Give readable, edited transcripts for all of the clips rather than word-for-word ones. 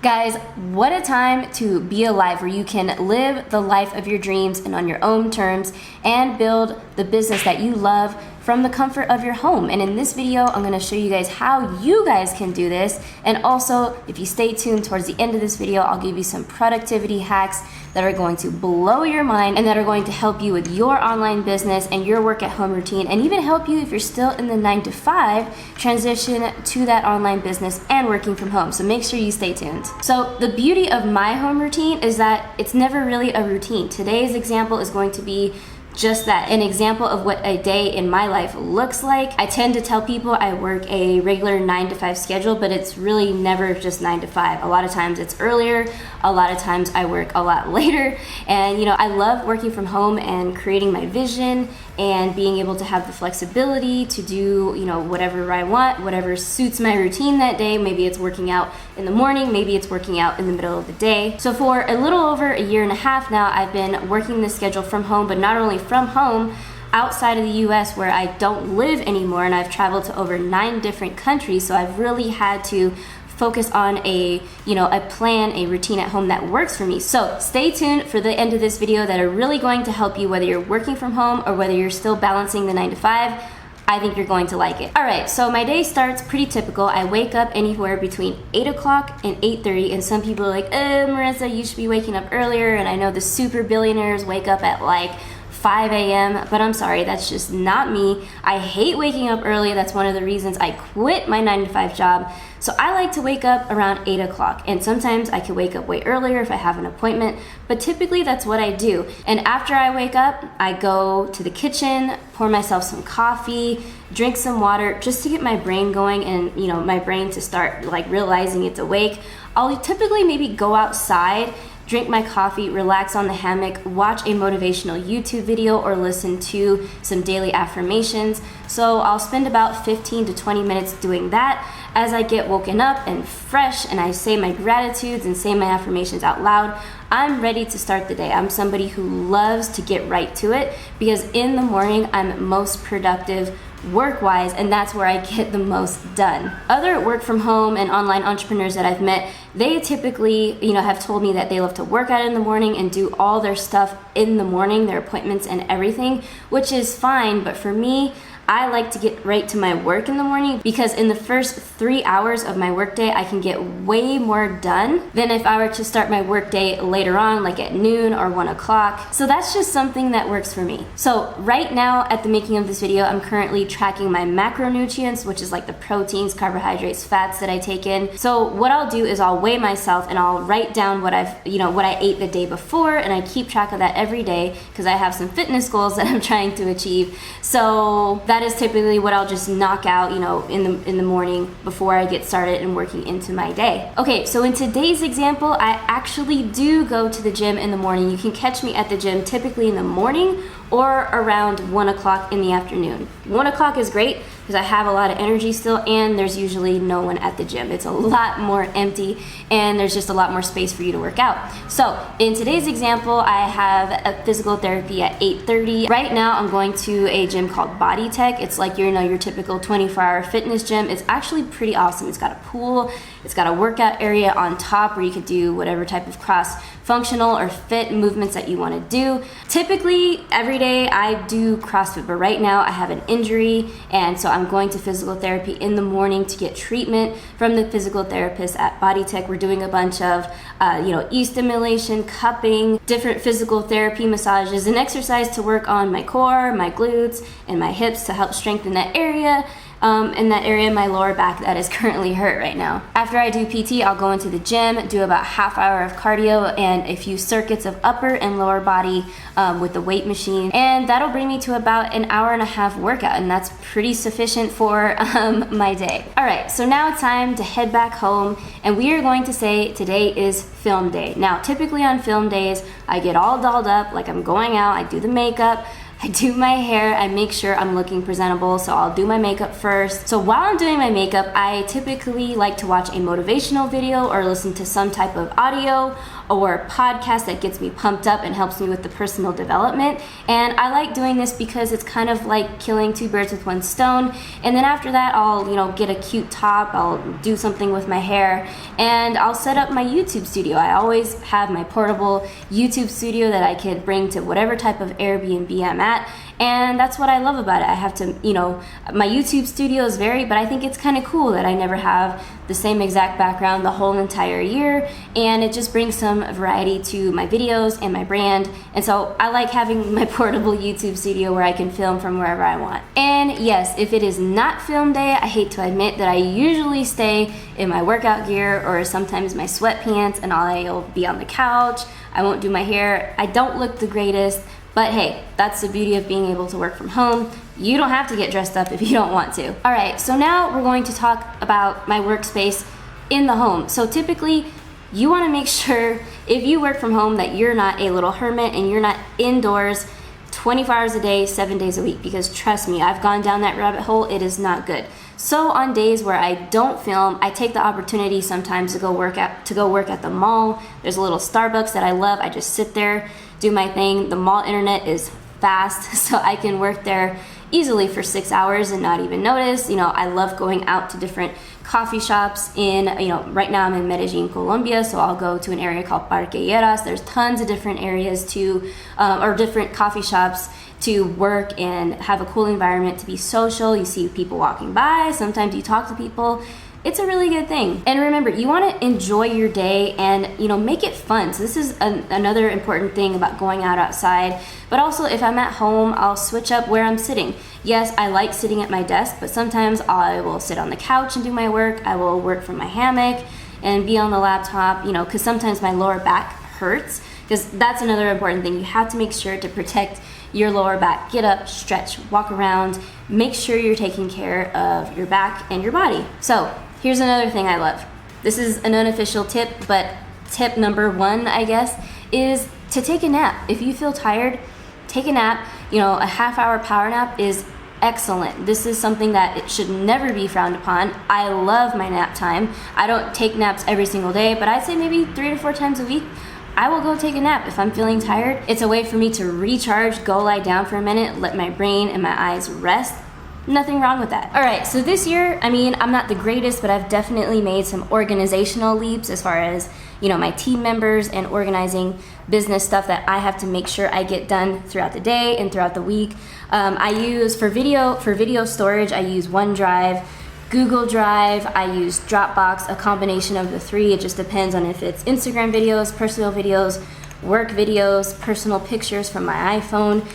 Guys, what a time to be alive, where you can live the life of your dreams and on your own terms and build the business that you love from the comfort of your home. And in this video, I'm gonna show you guys how you guys can do this. And also, if you stay tuned towards the end of this video, I'll give you some productivity hacks that are going to blow your mind and that are going to help you with your online business and your work at home routine, and even help you if you're still in the 9-to-5 transition to that online business and working from home. So make sure you stay tuned. So the beauty of my home routine is that it's never really a routine. Today's example is going to be just that, an example of what a day in my life looks like. I tend to tell people I work a regular 9-to-5 schedule, but it's really never just 9-to-5. A lot of times it's earlier, a lot of times I work a lot later. And you know, I love working from home and creating my vision and being able to have the flexibility to do, you know, whatever I want, whatever suits my routine that day. Maybe it's working out in the morning, maybe it's working out in the middle of the day. So for a little over a year and a half now, I've been working this schedule from home, but not only from home, outside of the US where I don't live anymore, and I've traveled to over 9 different countries. So I've really had to focus on a plan, a routine at home that works for me. So stay tuned for the end of this video that are really going to help you, whether you're working from home or whether you're still balancing the 9-to-5. I think you're going to like it. All right, so my day starts pretty typical. I wake up anywhere between 8 o'clock and 8:30, and some people are like, Marissa, you should be waking up earlier. And I know the super billionaires wake up at like 5 a.m., but I'm sorry, that's just not me. I hate waking up early. That's one of the reasons I quit my 9-to-5 job. So I like to wake up around 8 o'clock, and sometimes I can wake up way earlier if I have an appointment, but typically that's what I do. And after I wake up, I go to the kitchen, pour myself some coffee, drink some water, just to get my brain going and, you know, my brain to start like realizing it's awake. I'll typically maybe go outside, drink my coffee, relax on the hammock, watch a motivational YouTube video, or listen to some daily affirmations. So I'll spend about 15 to 20 minutes doing that as I get woken up and fresh, and I say my gratitudes and say my affirmations out loud. I'm ready to start the day. I'm somebody who loves to get right to it, because in the morning I'm most productive work-wise, and that's where I get the most done. Other work from home and online entrepreneurs that I've met, they typically, have told me that they love to work out in the morning and do all their stuff in the morning, their appointments and everything, which is fine. But for me, I like to get right to my work in the morning, because in the first 3 hours of my workday, I can get way more done than if I were to start my workday later on, like at noon or 1 o'clock. So that's just something that works for me. So right now, at the making of this video, I'm currently tracking my macronutrients, which is like the proteins, carbohydrates, fats that I take in. So what I'll do is I'll weigh myself and I'll write down what I ate the day before, and I keep track of that every day because I have some fitness goals that I'm trying to achieve. So that is typically what I'll just knock out, in the morning before I get started and working into my day. Okay, so in today's example, I actually do go to the gym in the morning. You can catch me at the gym typically in the morning or around 1 o'clock in the afternoon. 1 o'clock is great because I have a lot of energy still, and there's usually no one at the gym. It's a lot more empty, and there's just a lot more space for you to work out. So in today's example, I have a physical therapy at 8:30. Right now, I'm going to a gym called Body Tech. It's like your typical 24-hour fitness gym. It's actually pretty awesome. It's got a pool, it's got a workout area on top where you could do whatever type of cross-functional or fit movements that you want to do. Typically, every day I do CrossFit, but right now I have an injury, and so I'm going to physical therapy in the morning to get treatment from the physical therapist at Body Tech. We're doing a bunch of, e-stimulation, cupping, different physical therapy massages, and exercise to work on my core, my glutes, and my hips to help strengthen that area. In that area of my lower back that is currently hurt right now. After I do PT, I'll go into the gym, do about half hour of cardio and a few circuits of upper and lower body with the weight machine, and that'll bring me to about an hour and a half workout, and that's pretty sufficient for my day. All right, so now it's time to head back home, and we are going to say today is film day. Now, typically on film days, I get all dolled up like I'm going out, I do the makeup, I do my hair, I make sure I'm looking presentable, so I'll do my makeup first. So while I'm doing my makeup, I typically like to watch a motivational video or listen to some type of audio or podcast that gets me pumped up and helps me with the personal development. And I like doing this because it's kind of like killing two birds with one stone. And then after that, I'll, get a cute top, I'll do something with my hair, and I'll set up my YouTube studio. I always have my portable YouTube studio that I can bring to whatever type of Airbnb I'm at. And that's what I love about it. I have to, my YouTube studios vary, but I think it's kind of cool that I never have the same exact background the whole entire year, and it just brings some variety to my videos and my brand. And so I like having my portable YouTube studio where I can film from wherever I want. And yes, if it is not film day, I hate to admit that I usually stay in my workout gear or sometimes my sweatpants, and I'll be on the couch. I won't do my hair. I don't look the greatest, but hey, that's the beauty of being able to work from home. You don't have to get dressed up if you don't want to. All right, so now we're going to talk about my workspace in the home. So typically, you wanna make sure if you work from home that you're not a little hermit and you're not indoors 24 hours a day, 7 days a week, because trust me, I've gone down that rabbit hole. It is not good. So on days where I don't film, I take the opportunity sometimes to go work at the mall. There's a little Starbucks that I love. I just sit there, do my thing. The mall internet is fast, so I can work there easily for 6 hours and not even notice. I love going out to different coffee shops right now I'm in Medellin, Colombia, so I'll go to an area called Parque Lleras. There's tons of different areas or different coffee shops to work and have a cool environment, to be social. You see people walking by, sometimes you talk to people. It's a really good thing. And remember, you want to enjoy your day and make it fun. So this is another important thing about going out outside. But also, if I'm at home, I'll switch up where I'm sitting. Yes, I like sitting at my desk, but sometimes I will sit on the couch and do my work. I will work from my hammock and be on the laptop, because sometimes my lower back hurts. Because that's another important thing. You have to make sure to protect your lower back. Get up, stretch, walk around. Make sure you're taking care of your back and your body. So here's another thing I love. This is an unofficial tip, but tip number 1, I guess, is to take a nap. If you feel tired, take a nap. A half-hour power nap is excellent. This is something that it should never be frowned upon. I love my nap time. I don't take naps every single day, but I'd say maybe 3 to 4 times a week. I will go take a nap if I'm feeling tired. It's a way for me to recharge, go lie down for a minute, let my brain and my eyes rest. Nothing wrong with that. All right, so this year, I'm not the greatest, but I've definitely made some organizational leaps as far as, my team members and organizing business stuff that I have to make sure I get done throughout the day and throughout the week. I use, for video storage, I use OneDrive, Google Drive, I use Dropbox, a combination of the 3. It just depends on if it's Instagram videos, personal videos, work videos, personal pictures from my iPhone.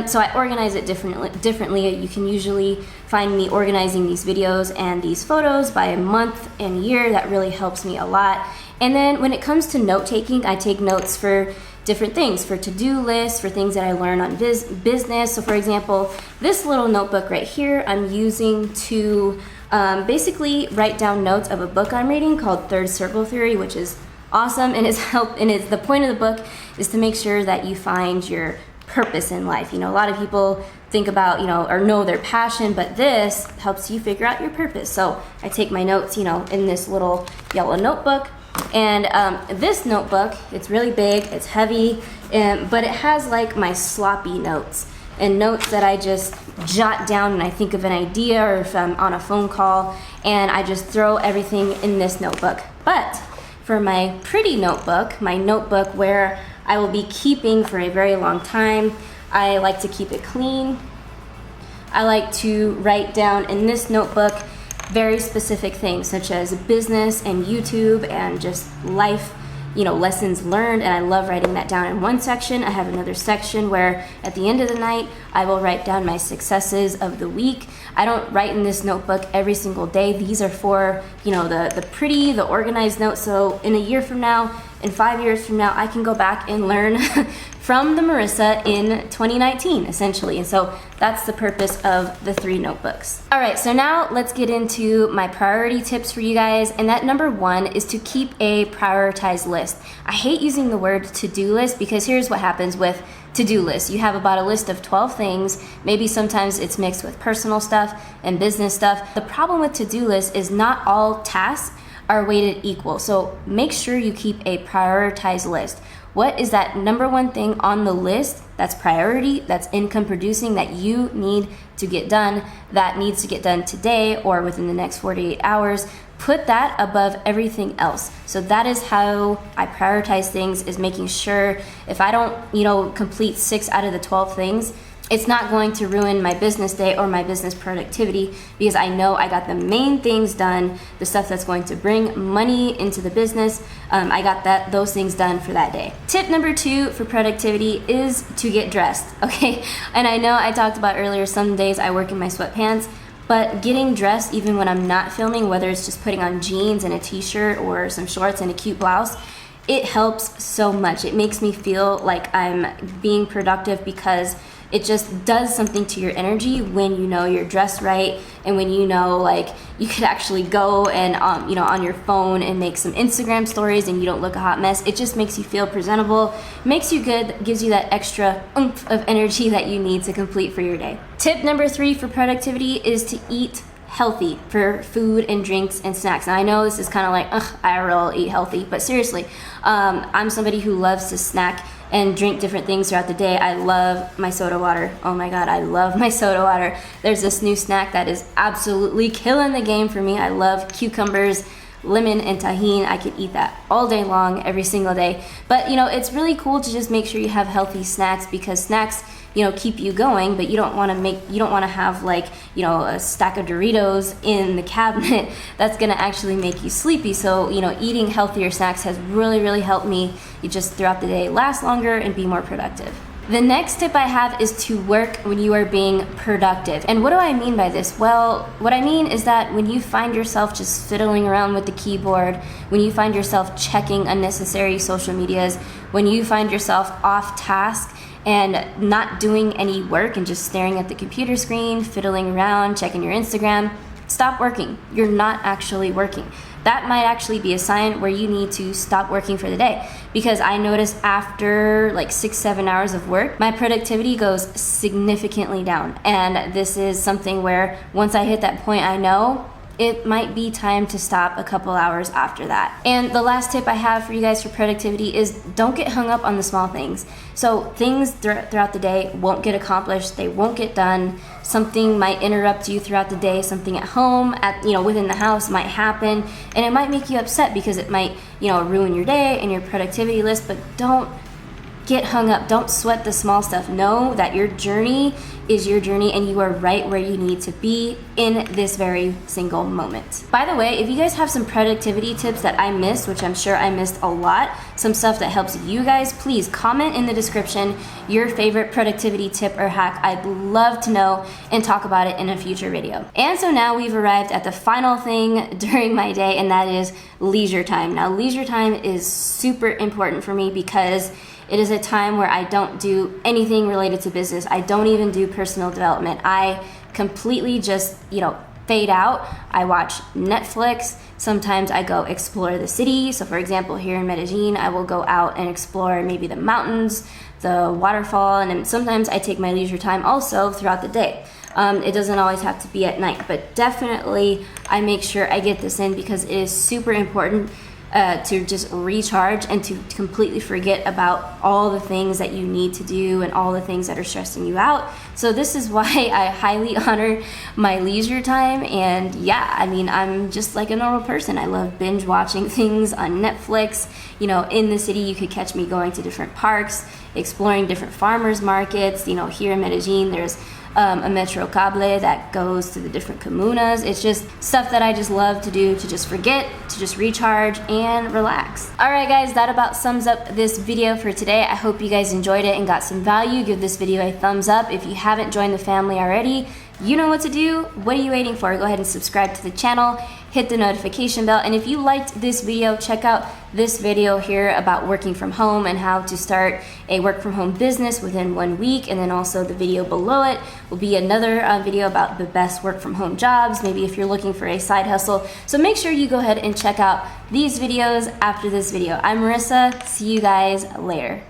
So I organize it differently. You can usually find me organizing these videos and these photos by month and year. That really helps me a lot. And then when it comes to note taking, I take notes for different things, for to-do lists, for things that I learn on business. So for example, this little notebook right here, I'm using to basically write down notes of a book I'm reading called Third Circle Theory, which is awesome. And the point of the book is to make sure that you find your purpose in life. A lot of people think about, or know their passion, but this helps you figure out your purpose. So I take my notes, in this little yellow notebook. And this notebook, it's really big, it's heavy, but it has like my sloppy notes and notes that I just jot down when I think of an idea or if I'm on a phone call, and I just throw everything in this notebook. But for my pretty notebook, my notebook where I will be keeping for a very long time, I like to keep it clean. I like to write down in this notebook very specific things such as business and YouTube and just life, lessons learned, and I love writing that down in one section. I have another section where at the end of the night, I will write down my successes of the week. I don't write in this notebook every single day. These are for, the organized notes. So in a year from now, in 5 years from now, I can go back and learn from the Marissa in 2019, essentially. And so that's the purpose of the 3 notebooks. All right, so now let's get into my priority tips for you guys. And that number 1 is to keep a prioritized list. I hate using the word to-do list because here's what happens with to-do list. You have about a list of 12 things. Maybe sometimes it's mixed with personal stuff and business stuff. The problem with to-do lists is not all tasks are weighted equal. So make sure you keep a prioritized list. What is that number one thing on the list that's priority, that's income producing, that you need to get done, that needs to get done today or within the next 48 hours? Put that above everything else. So that is how I prioritize things, is making sure if I don't, complete 6 out of the 12 things, it's not going to ruin my business day or my business productivity, because I know I got the main things done, the stuff that's going to bring money into the business. I got those things done for that day. Tip number 2 for productivity is to get dressed, okay? And I know I talked about earlier, some days I work in my sweatpants, but getting dressed even when I'm not filming, whether it's just putting on jeans and a t-shirt or some shorts and a cute blouse, it helps so much. It makes me feel like I'm being productive, because it just does something to your energy when you know you're dressed right, and when you know like you could actually go and on your phone and make some Instagram stories and you don't look a hot mess. It just makes you feel presentable, makes you good, gives you that extra oomph of energy that you need to complete for your day. Tip number 3 for productivity is to eat healthy for food and drinks and snacks. Now I know this is kind of like, IRL, eat healthy, but seriously, I'm somebody who loves to snack and drink different things throughout the day. I love my soda water. Oh my God, I love my soda water. There's this new snack that is absolutely killing the game for me. I love cucumbers, lemon, and tahini. I could eat that all day long, every single day. But it's really cool to just make sure you have healthy snacks, because snacks keep you going, but you don't want to have like a stack of Doritos in the cabinet that's gonna actually make you sleepy. So eating healthier snacks has really helped me just throughout the day last longer and be more productive. The next tip I have is to work when you are being productive. And what do I mean by this? Well, what I mean is that when you find yourself just fiddling around with the keyboard, when you find yourself checking unnecessary social medias, when you find yourself off task and not doing any work and just staring at the computer screen, fiddling around, checking your Instagram, stop working. You're not actually working. That might actually be a sign where you need to stop working for the day, because I noticed after like 6-7 hours of work, my productivity goes significantly down. And this is something where once I hit that point, I know it might be time to stop a couple hours after that. And the last tip I have for you guys for productivity is don't get hung up on the small things. So things throughout the day won't get accomplished, they won't get done. Something might interrupt you throughout the day, something at home, within the house might happen, and it might make you upset because it might, ruin your day and your productivity list. But don't get hung up, don't sweat the small stuff. Know that your journey is your journey, and you are right where you need to be in this very single moment. By the way, if you guys have some productivity tips that I missed, which I'm sure I missed a lot, some stuff that helps you guys, please comment in the description your favorite productivity tip or hack. I'd love to know and talk about it in a future video. And so now we've arrived at the final thing during my day, and that is leisure time. Now, leisure time is super important for me because it is a time where I don't do anything related to business. I don't even do personal development. I completely just, fade out. I watch Netflix. Sometimes I go explore the city. So for example, here in Medellin, I will go out and explore maybe the mountains, the waterfall, and then sometimes I take my leisure time also throughout the day. It doesn't always have to be at night, but definitely I make sure I get this in because it is super important to just recharge and to completely forget about all the things that you need to do and all the things that are stressing you out. So this is why I highly honor my leisure time. And yeah, I'm just like a normal person. I love binge watching things on Netflix. In the city, you could catch me going to different parks, exploring different farmers markets. Here in Medellin, there's a metro cable that goes to the different comunas. It's just stuff that I just love to do, to just forget, to just recharge and relax. All right, guys, that about sums up this video for today. I hope you guys enjoyed it and got some value. Give this video a thumbs up. If you haven't joined the family already, you know what to do. What are you waiting for? Go ahead and subscribe to the channel, hit the notification bell, and if you liked this video, check out this video here about working from home and how to start a work from home business within 1 week. And then also the video below it will be another video about the best work from home jobs, maybe if you're looking for a side hustle. So make sure you go ahead and check out these videos after this video. I'm Marissa. See you guys later.